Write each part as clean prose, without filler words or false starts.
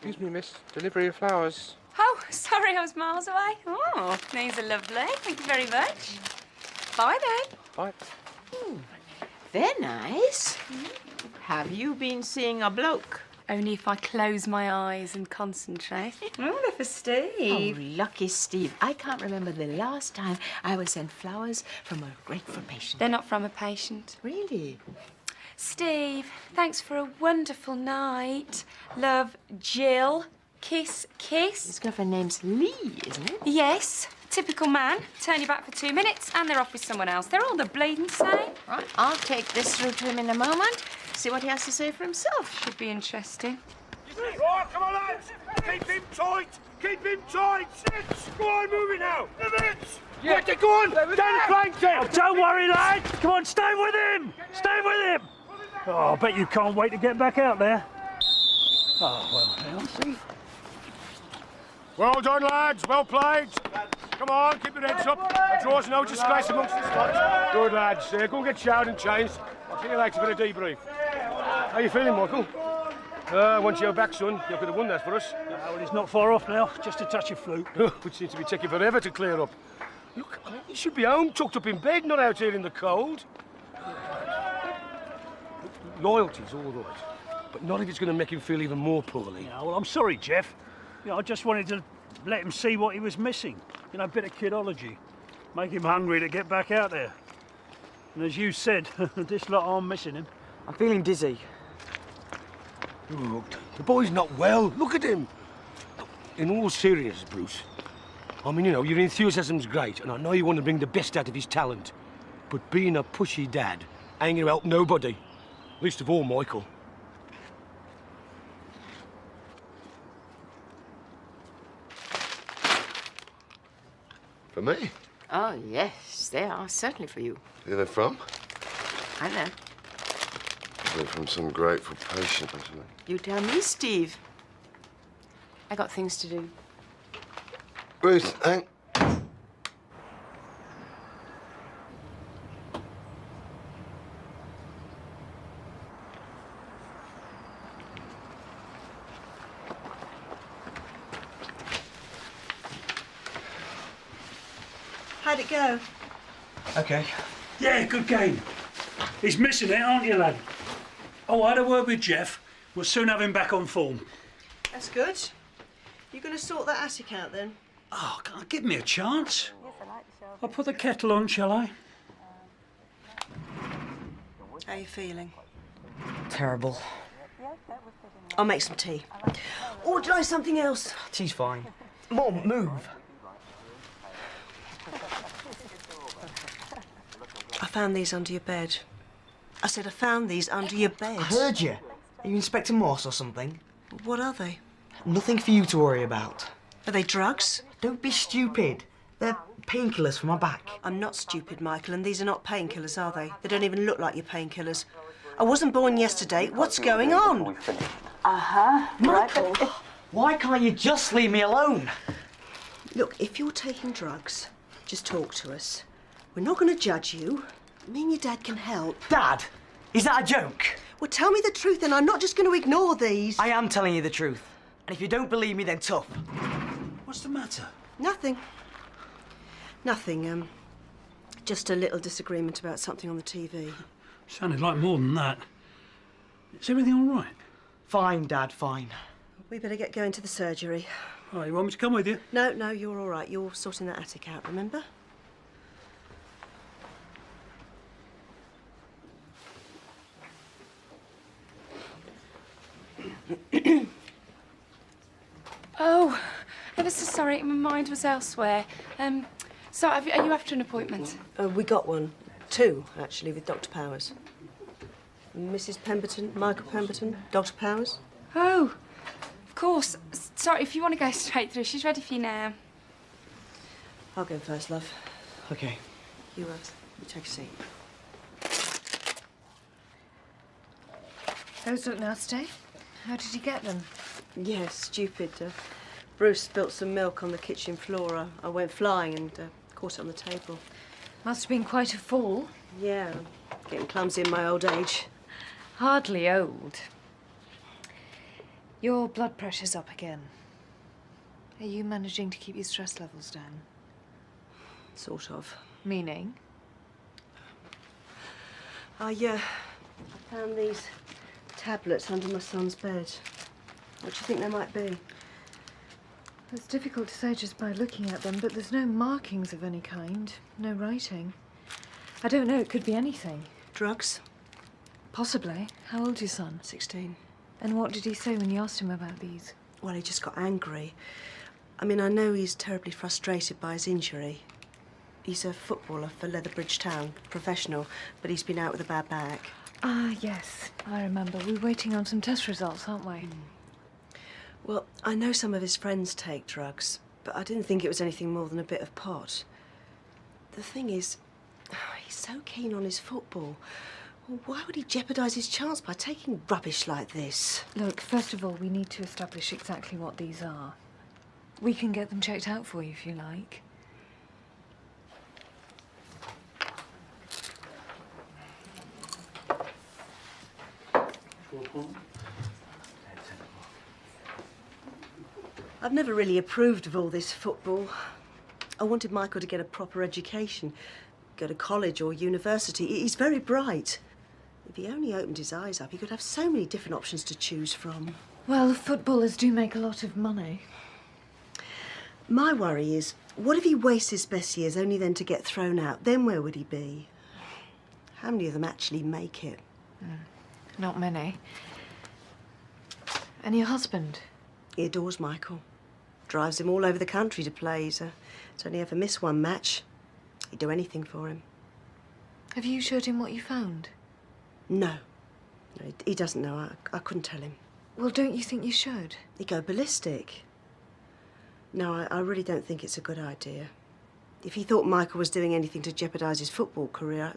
Excuse me, miss. Delivery of flowers. Oh, sorry, I was miles away. Oh, these are lovely. Thank you very much. Bye, then. Bye. They're nice. Have you been seeing a bloke? Only if I close my eyes and concentrate. Oh, they're for Steve. Oh, lucky Steve. I can't remember the last time I was sent flowers from a grateful patient. They're not from a patient. Really? Steve, thanks for a wonderful night. Love, Jill. Kiss, kiss. His girlfriend name's Lee, isn't it? Yes, typical man. Turn your back for 2 minutes and they're off with someone else. They're all the bleeding same. Right, I'll take this through to him in a moment. See what he has to say for himself. Should be interesting. Right, come on, lads! Keep him tight! Keep him tight! Go on, move it now! Evans! Yeah, go on! Down the flank there! Oh, don't worry, lad! Come on, stay with him! Stay with him! Oh, I bet you can't wait to get back out there. Oh, well, I'll see. Well done, lads. Well played. Come on, keep your heads up. A draw's no disgrace amongst the squad. Good, lads. Go and get showered and changed. I'll see you later for a debrief. How you feeling, Michael? Once you're back, son, you could have won that for us. Well, he's not far off now. Just a touch of fluke. Which seems to be taking forever to clear up. Look, you should be home, tucked up in bed, not out here in the cold. Loyalty's all right, but not if it's going to make him feel even more poorly. Yeah, well, I'm sorry, Jeff. You know, I just wanted to let him see what he was missing. You know, a bit of kidology. Make him hungry to get back out there. And as you said, this lot aren't missing him. I'm feeling dizzy. Look, the boy's not well. Look at him. In all seriousness, Bruce, I mean, you know, your enthusiasm's great, and I know you want to bring the best out of his talent. But being a pushy dad ain't gonna help nobody. Least of all, Michael. For me? Oh, yes, they are certainly for you. Who are they from? I know. They're from some grateful patient or something. You tell me, Steve. I got things to do. Ruth, hang. How'd it go? Okay. Yeah, good game. He's missing it, aren't you, lad? Oh, I had a word with Jeff. We'll soon have him back on form. That's good. You going to sort that attic out then? Oh, give me a chance. I'll put the kettle on, shall I? How are you feeling? Terrible. I'll make some tea. Or try something else. Tea's fine. Mom, move. I found these under your bed. I said I found these under your bed. I heard you. Are you Inspector Morse or something? What are they? Nothing for you to worry about. Are they drugs? Don't be stupid. They're painkillers for my back. I'm not stupid, Michael, and these are not painkillers, are they? They don't even look like your painkillers. I wasn't born yesterday. What's going on? Michael, why can't you just leave me alone? Look, if you're taking drugs, just talk to us. We're not going to judge you. Me and your dad can help. Dad, is that a joke? Well, tell me the truth, and I'm not just going to ignore these. I am telling you the truth. And if you don't believe me, then tough. What's the matter? Nothing. Nothing, just a little disagreement about something on the TV. Sounded like more than that. Is everything all right? Fine, Dad, fine. We better get going to the surgery. Oh, you want me to come with you? No, you're all right. You're sorting that attic out, remember? Oh, ever so sorry. My mind was elsewhere. So, are you after an appointment? We got one. 2, actually, with Dr. Powers. Mrs. Pemberton, Michael Pemberton, Dr. Powers. Oh, of course. Sorry, if you want to go straight through, she's ready for you now. I'll go first, love. Okay. You, Rose. You take a seat. Those look nasty. How did you get them? Yeah, stupid. Bruce spilt some milk on the kitchen floor. I went flying and caught it on the table. Must have been quite a fall. Yeah, getting clumsy in my old age. Hardly old. Your blood pressure's up again. Are you managing to keep your stress levels down? Sort of. Meaning? I found these tablets under my son's bed. What do you think they might be? It's difficult to say just by looking at them, but there's no markings of any kind, no writing. I don't know, it could be anything. Drugs? Possibly. How old's your son? 16. And what did he say when you asked him about these? Well, he just got angry. I mean, I know he's terribly frustrated by his injury. He's a footballer for Leatherbridge Town, professional, but he's been out with a bad back. Ah, yes, I remember. We're waiting on some test results, aren't we? Well, I know some of his friends take drugs, but I didn't think it was anything more than a bit of pot. The thing is, he's so keen on his football. Well, why would he jeopardise his chance by taking rubbish like this? Look, first of all, we need to establish exactly what these are. We can get them checked out for you if you like. I've never really approved of all this football. I wanted Michael to get a proper education, go to college or university. He's very bright. If he only opened his eyes up, he could have so many different options to choose from. Well, footballers do make a lot of money. My worry is, what if he wastes his best years only then to get thrown out? Then where would he be? How many of them actually make it? Not many. And your husband? He adores Michael. Drives him all over the country to play. He's only ever missed one match. He'd do anything for him. Have you showed him what you found? No. No, he doesn't know. I couldn't tell him. Well, don't you think you should? He'd go ballistic. No, I really don't think it's a good idea. If he thought Michael was doing anything to jeopardise his football career...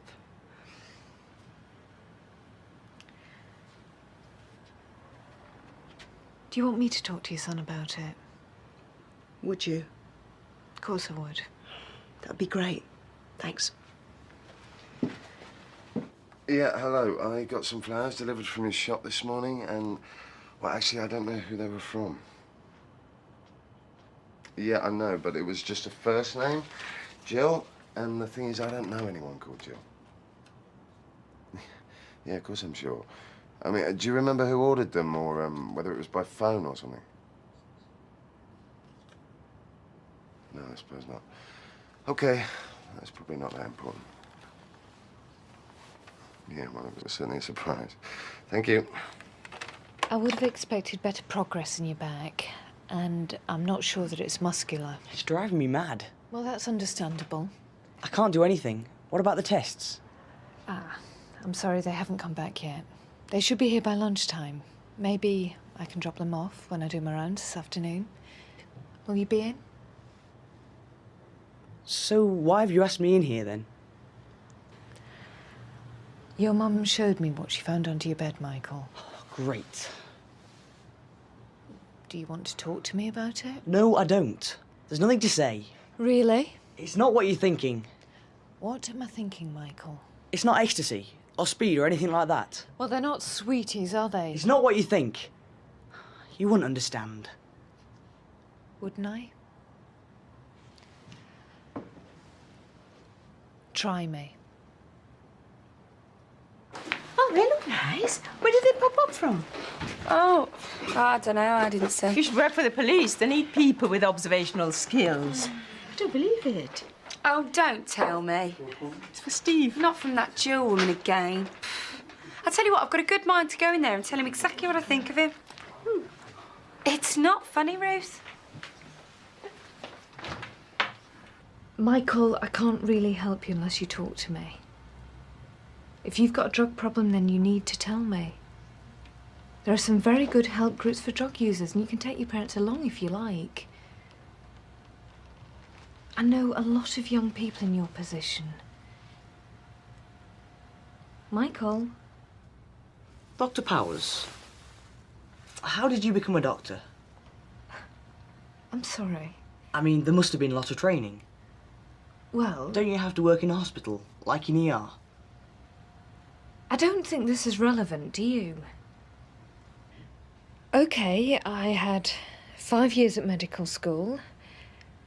Do you want me to talk to your son about it? Would you? Of course I would. That'd be great. Thanks. Yeah, hello. I got some flowers delivered from his shop this morning and... Well, actually, I don't know who they were from. Yeah, I know, but it was just a first name, Jill, and the thing is, I don't know anyone called Jill. Yeah, of course I'm sure. I mean, do you remember who ordered them, or whether it was by phone or something? No, I suppose not. Okay, that's probably not that important. Yeah, well, it was certainly a surprise. Thank you. I would have expected better progress in your back, and I'm not sure that it's muscular. It's driving me mad. Well, that's understandable. I can't do anything. What about the tests? Ah, I'm sorry they haven't come back yet. They should be here by lunchtime. Maybe I can drop them off when I do my rounds this afternoon. Will you be in? So why have you asked me in here, then? Your mum showed me what she found under your bed, Michael. Great. Do you want to talk to me about it? No, I don't. There's nothing to say. Really? It's not what you're thinking. What am I thinking, Michael? It's not ecstasy, or speed, or anything like that. Well, they're not sweeties, are they? It's not what you think. You wouldn't understand. Wouldn't I? Try me. Oh, they look nice. Where did they pop up from? Oh, I don't know. I didn't say. You should work for the police. They need people with observational skills. I don't believe it. Oh, don't tell me. It's for Steve. Not from that Jill woman again. I tell you what, I've got a good mind to go in there and tell him exactly what I think of him. It's not funny, Ruth. Michael, I can't really help you unless you talk to me. If you've got a drug problem, then you need to tell me. There are some very good help groups for drug users, and you can take your parents along if you like. I know a lot of young people in your position. Michael? Dr. Powers, how did you become a doctor? I'm sorry. I mean, there must have been a lot of training. Well, Don't you have to work in a hospital, like in ER? I don't think this is relevant, do you? Okay, I had 5 years at medical school,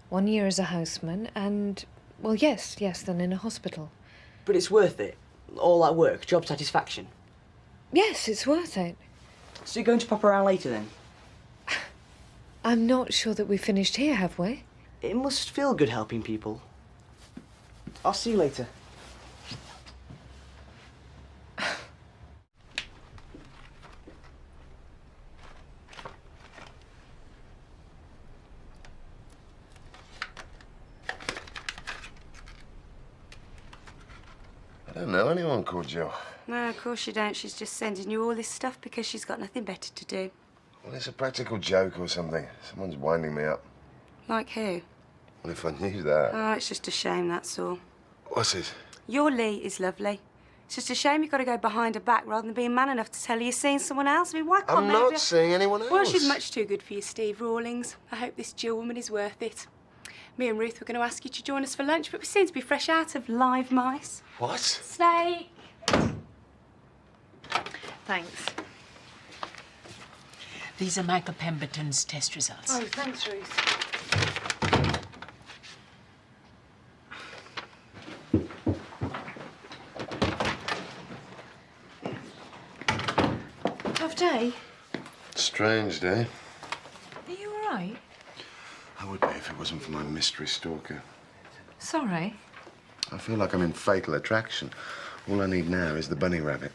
1 year as a houseman, and, well, yes, then in a hospital. But it's worth it. All that work, job satisfaction. Yes, it's worth it. So you're going to pop around later then? I'm not sure that we've finished here, have we? It must feel good helping people. I'll see you later. I don't know anyone called Jill. No, of course you don't. She's just sending you all this stuff because she's got nothing better to do. Well, it's a practical joke or something. Someone's winding me up. Like who? Well, if I knew that... Oh, it's just a shame, that's all. What's this? Your Lee is lovely. It's just a shame you've got to go behind her back rather than being man enough to tell her you're seeing someone else. I mean, why can't I'm they not have- seeing anyone else. Well, she's much too good for you, Steve Rawlings. I hope this Jill woman is worth it. Me and Ruth were going to ask you to join us for lunch, but we seem to be fresh out of live mice. What? Snake! Thanks. These are Michael Pemberton's test results. Oh, thanks, Ruth. Tough day? Strange day. Are you all right? I would be if it wasn't for my mystery stalker. Sorry. I feel like I'm in Fatal Attraction. All I need now is the bunny rabbit.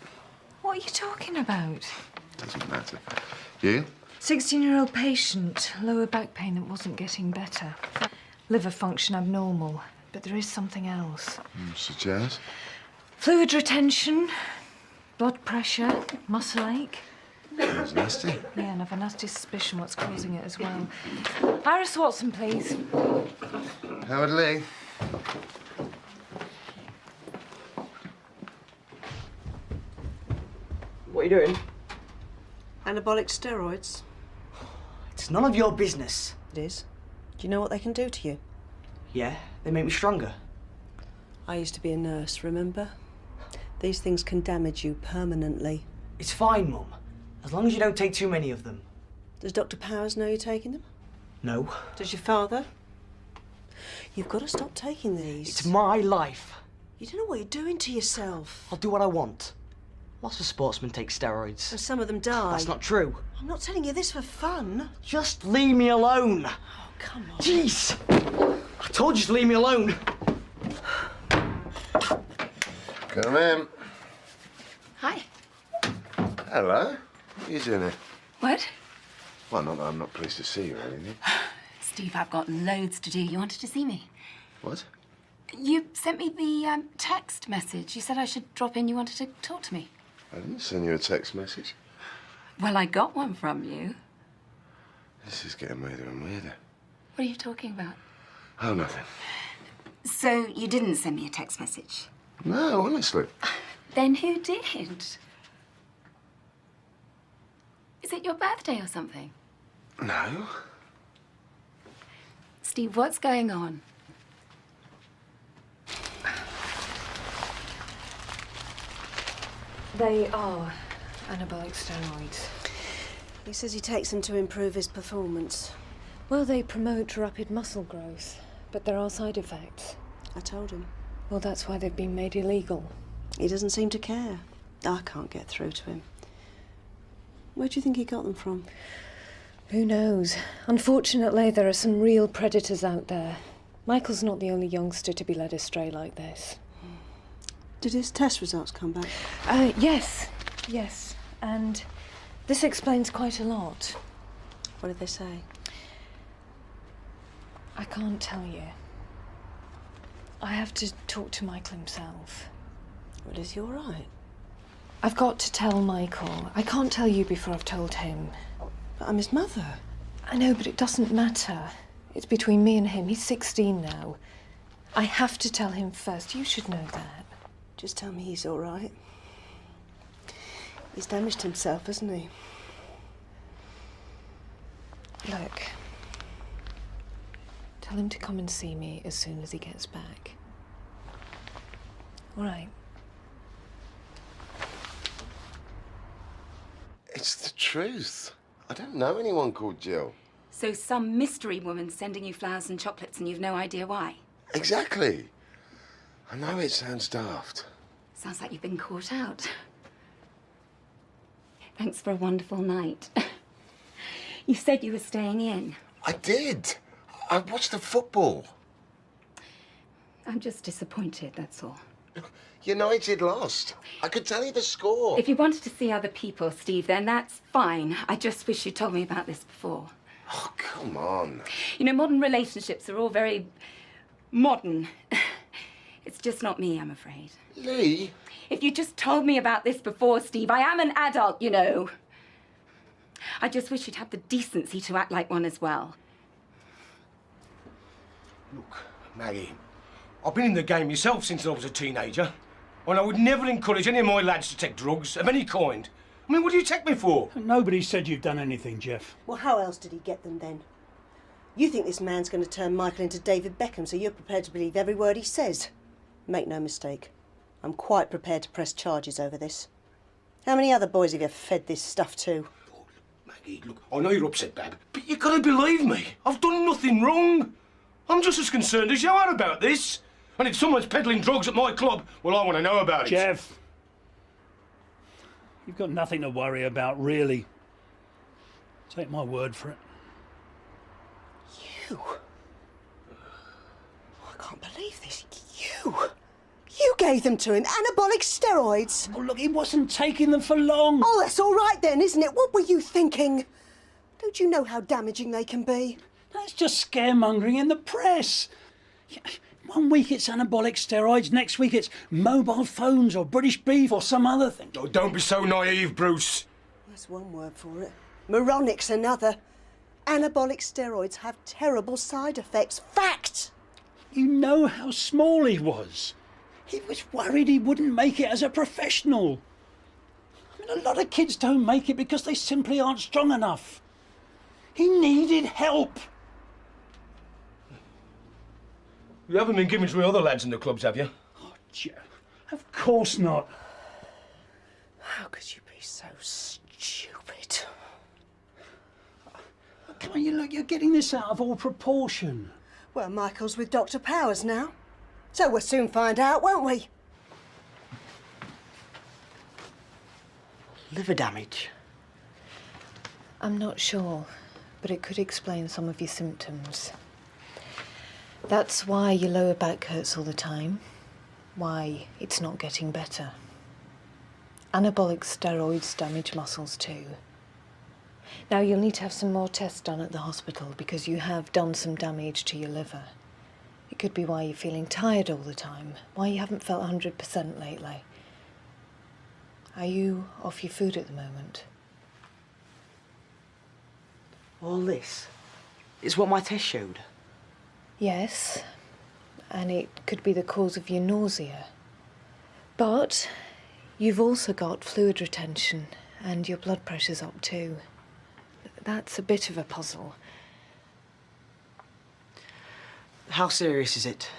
What are you talking about? Doesn't matter. You? 16-year-old patient, lower back pain that wasn't getting better. Liver function abnormal, but there is something else. Such as? Fluid retention, blood pressure, muscle ache. Sounds nasty. Yeah, and I've a nasty suspicion what's causing it as well. Iris Watson, please. Howard Lee. What are you doing? Anabolic steroids. It's none of your business. It is. Do you know what they can do to you? Yeah, they make me stronger. I used to be a nurse, remember? These things can damage you permanently. It's fine, Mum. As long as you don't take too many of them. Does Dr. Powers know you're taking them? No. Does your father? You've got to stop taking these. It's my life. You don't know what you're doing to yourself. I'll do what I want. Lots of sportsmen take steroids. And some of them die. That's not true. I'm not telling you this for fun. Just leave me alone. Oh, come on. Jeez. I told you to leave me alone. Come in. Hi. Hello. What are you doing here? What? Well, not that I'm not pleased to see you or anything. Steve, I've got loads to do. You wanted to see me? What? You sent me the text message. You said I should drop in. You wanted to talk to me. I didn't send you a text message. Well, I got one from you. This is getting weirder and weirder. What are you talking about? Oh, nothing. So you didn't send me a text message? No, honestly. Then who did? Is it your birthday or something? No. Steve, what's going on? They are anabolic steroids. He says he takes them to improve his performance. Well, they promote rapid muscle growth, but there are side effects. I told him. Well, that's why they've been made illegal. He doesn't seem to care. I can't get through to him. Where do you think he got them from? Who knows? Unfortunately, there are some real predators out there. Michael's not the only youngster to be led astray like this. Did his test results come back? Yes. And this explains quite a lot. What did they say? I can't tell you. I have to talk to Michael himself. Well, is he all right? I've got to tell Michael. I can't tell you before I've told him. But I'm his mother. I know, but it doesn't matter. It's between me and him. He's 16 now. I have to tell him first. You should know that. Just tell me he's all right. He's damaged himself, hasn't he? Look. Tell him to come and see me as soon as he gets back. All right. It's the truth. I don't know anyone called Jill. So some mystery woman sending you flowers and chocolates and you've no idea why? Exactly. I know it sounds daft. Sounds like you've been caught out. Thanks for a wonderful night. You said you were staying in. I did. I watched the football. I'm just disappointed, that's all. United lost. I could tell you the score. If you wanted to see other people, Steve, then that's fine. I just wish you'd told me about this before. Oh, come on. You know, modern relationships are all very modern. It's just not me, I'm afraid. Lee? If you just told me about this before, Steve, I am an adult, you know. I just wish you'd had the decency to act like one as well. Look, Maggie, I've been in the game myself since I was a teenager, and I would never encourage any of my lads to take drugs of any kind. I mean, what do you take me for? Nobody said you've done anything, Jeff. Well, how else did he get them then? You think this man's going to turn Michael into David Beckham, so you're prepared to believe every word he says. Make no mistake, I'm quite prepared to press charges over this. How many other boys have you fed this stuff to? Oh, Maggie, look, I know you're upset, Bab, but you've got to believe me. I've done nothing wrong. I'm just as concerned as you are about this. And if someone's peddling drugs at my club, well, I want to know about it. Jeff, you've got nothing to worry about, really. Take my word for it. You? I can't believe this. You gave them to him, anabolic steroids. Well, look, he wasn't taking them for long. Oh, that's all right then, isn't it? What were you thinking? Don't you know how damaging they can be? That's just scaremongering in the press. 1 week it's anabolic steroids, next week it's mobile phones or British beef or some other thing. Oh, don't be so naive, Bruce. That's one word for it. Moronic's another. Anabolic steroids have terrible side effects. Fact! You know how small he was. He was worried he wouldn't make it as a professional. I mean, a lot of kids don't make it because they simply aren't strong enough. He needed help. You haven't been giving to the other lads in the clubs, have you? Oh, Joe, of course not. How could you be so stupid? Come on, you're getting this out of all proportion. Well, Michael's with Dr. Powers now. So we'll soon find out, won't we? Liver damage. I'm not sure, but it could explain some of your symptoms. That's why your lower back hurts all the time, why it's not getting better. Anabolic steroids damage muscles too. Now you'll need to have some more tests done at the hospital because you have done some damage to your liver. It could be why you're feeling tired all the time, why you haven't felt 100% lately. Are you off your food at the moment? All this is what my test showed. Yes, and it could be the cause of your nausea. But you've also got fluid retention and your blood pressure's up too. That's a bit of a puzzle. How serious is it?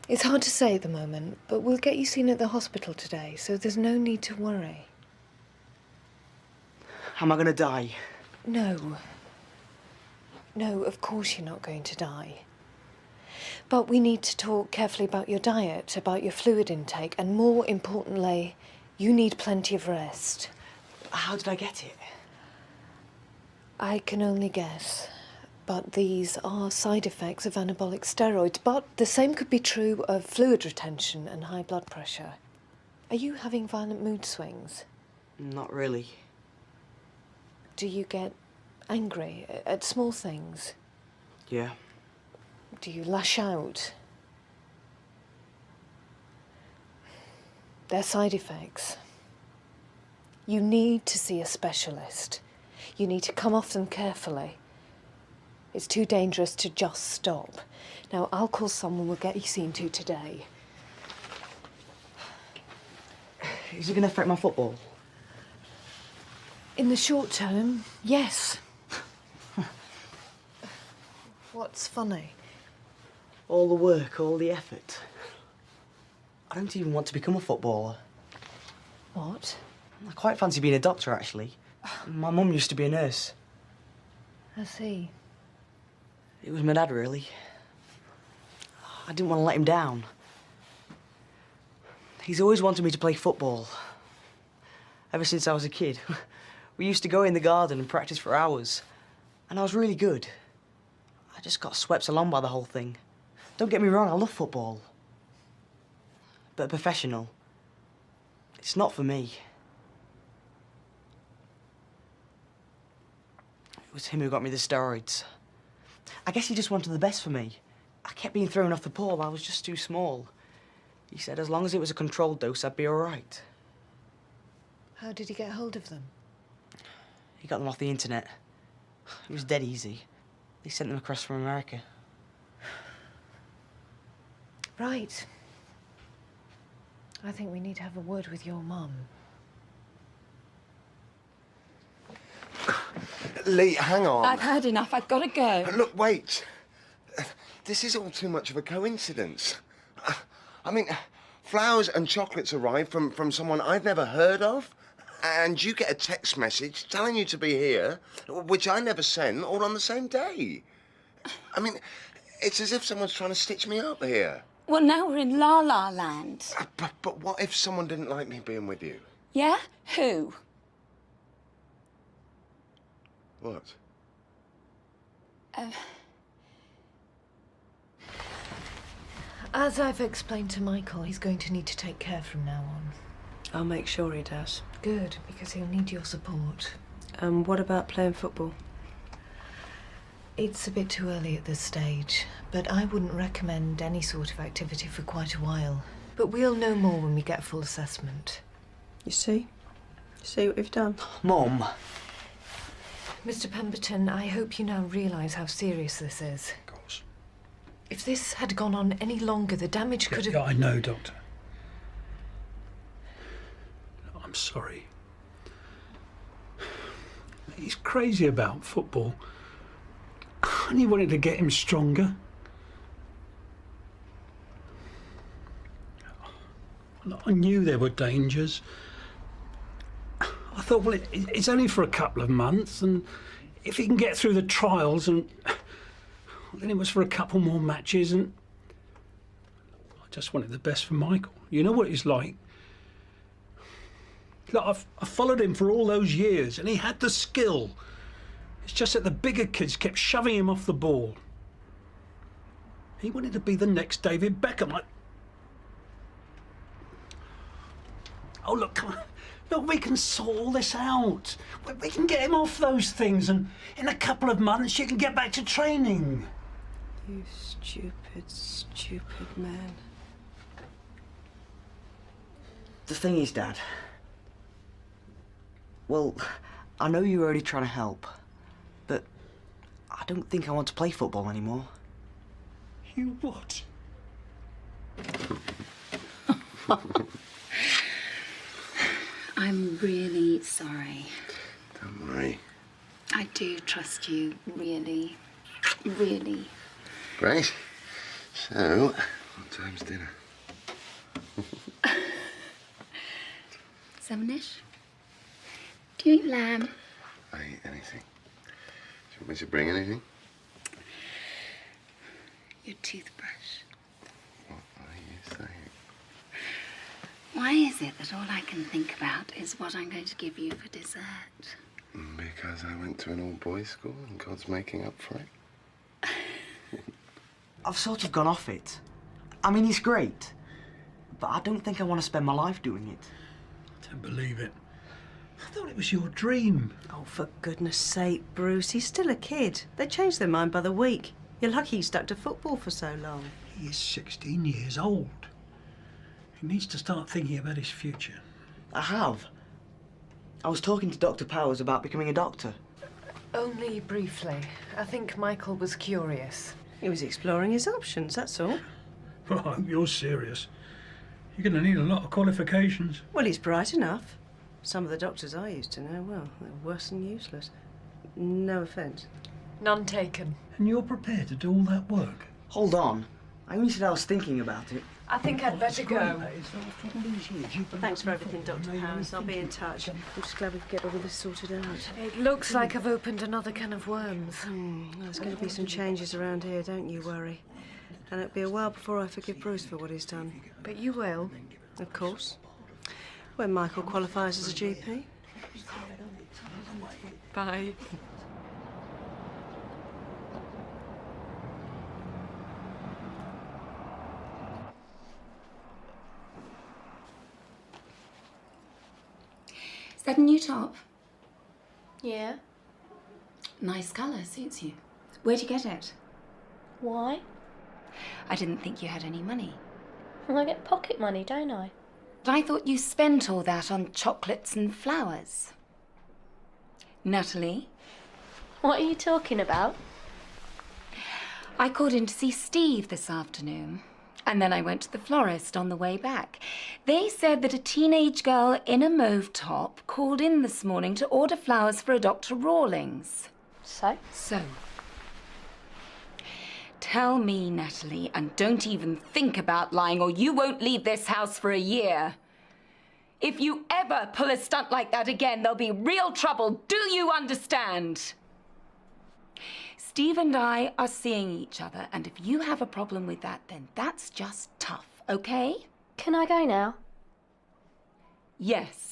It's hard to say at the moment, but we'll get you seen at the hospital today, so there's no need to worry. Am I going to die? No. No, of course you're not going to die. But we need to talk carefully about your diet, about your fluid intake, and more importantly, you need plenty of rest. How did I get it? I can only guess, but these are side effects of anabolic steroids. But the same could be true of fluid retention and high blood pressure. Are you having violent mood swings? Not really. Do you get angry at small things? Yeah. Do you lash out? They're side effects. You need to see a specialist. You need to come off them carefully. It's too dangerous to just stop. Now, I'll call someone we'll get you seen to today. Is it going to affect my football? In the short term, yes. What's funny? All the work, all the effort. I don't even want to become a footballer. What? I quite fancy being a doctor, actually. My mum used to be a nurse. I see. It was my dad, really. I didn't want to let him down. He's always wanted me to play football. Ever since I was a kid. We used to go in the garden and practice for hours. And I was really good. I just got swept along by the whole thing. Don't get me wrong, I love football. But a professional, it's not for me. It was him who got me the steroids. I guess he just wanted the best for me. I kept being thrown off the pole. I was just too small. He said as long as it was a controlled dose, I'd be all right. How did he get hold of them? He got them off the internet. It was dead easy. They sent them across from America. Right. I think we need to have a word with your mum. Lee, hang on. I've heard enough. I've got to go. Look, wait. This is all too much of a coincidence. I mean, flowers and chocolates arrive from someone I've never heard of, and you get a text message telling you to be here, which I never sent, all on the same day. I mean, it's as if someone's trying to stitch me up here. Well, now we're in La La Land. But what if someone didn't like me being with you? Yeah? Who? What? As I've explained to Michael, he's going to need to take care from now on. I'll make sure he does. Good, because he'll need your support. What about playing football? It's a bit too early at this stage, but I wouldn't recommend any sort of activity for quite a while. But we'll know more when we get a full assessment. You see? You see what we've done? Mum. Mr. Pemberton, I hope you now realise how serious this is. Of course. If this had gone on any longer, the damage could have... Yeah, I know, Doctor. I'm sorry. He's crazy about football. I only wanted to get him stronger. I knew there were dangers. I thought, well, it's only for a couple of months, and if he can get through the trials, and then it was for a couple more matches, and I just wanted the best for Michael. You know what he's like. Look, I've followed him for all those years, and he had the skill. It's just that the bigger kids kept shoving him off the ball. He wanted to be the next David Beckham. Oh, look, come on. Look, we can sort all this out. We can get him off those things, and in a couple of months you can get back to training. You stupid, stupid man. The thing is, Dad... Well, I know you're already trying to help, but I don't think I want to play football anymore. You what? I'm really sorry. Don't worry. I do trust you, really, really. Great. So, what time's dinner? 7-ish? Do you eat lamb? I eat anything. Do you want me to bring anything? Your toothbrush. What are you saying? Why is it that all I can think about is what I'm going to give you for dessert? Because I went to an all-boys school and God's making up for it. I've sort of gone off it. I mean, it's great, but I don't think I want to spend my life doing it. I don't believe it. I thought it was your dream. Oh, for goodness sake, Bruce, he's still a kid. They change their mind by the week. You're lucky he stuck to football for so long. He is 16 years old. He needs to start thinking about his future. I have. I was talking to Dr. Powers about becoming a doctor. Only briefly. I think Michael was curious. He was exploring his options, that's all. Well, I hope you're serious. You're going to need a lot of qualifications. Well, he's bright enough. Some of the doctors I used to know, well, they're worse than useless. No offence. None taken. And you're prepared to do all that work? Hold on. I only said I was thinking about it. I think I'd better go. Thanks for everything, Dr. Harris. I'll be in touch. I'm just glad we could get all of this sorted out. It looks like I've opened another can of worms. There's going to be some changes around here, don't you worry. And it'll be a while before I forgive Bruce for what he's done. But you will. Of course. When Michael qualifies as a GP. Bye. Is that a new top? Yeah. Nice colour, suits you. Where'd you get it? Why? I didn't think you had any money. I get pocket money, don't I? But I thought you spent all that on chocolates and flowers. Natalie? What are you talking about? I called in to see Steve this afternoon. And then I went to the florist on the way back. They said that a teenage girl in a mauve top called in this morning to order flowers for a Dr. Rawlings. So? So. Tell me, Natalie, and don't even think about lying or you won't leave this house for a year. If you ever pull a stunt like that again, there'll be real trouble. Do you understand? Steve and I are seeing each other, and if you have a problem with that, then that's just tough, okay? Can I go now? Yes.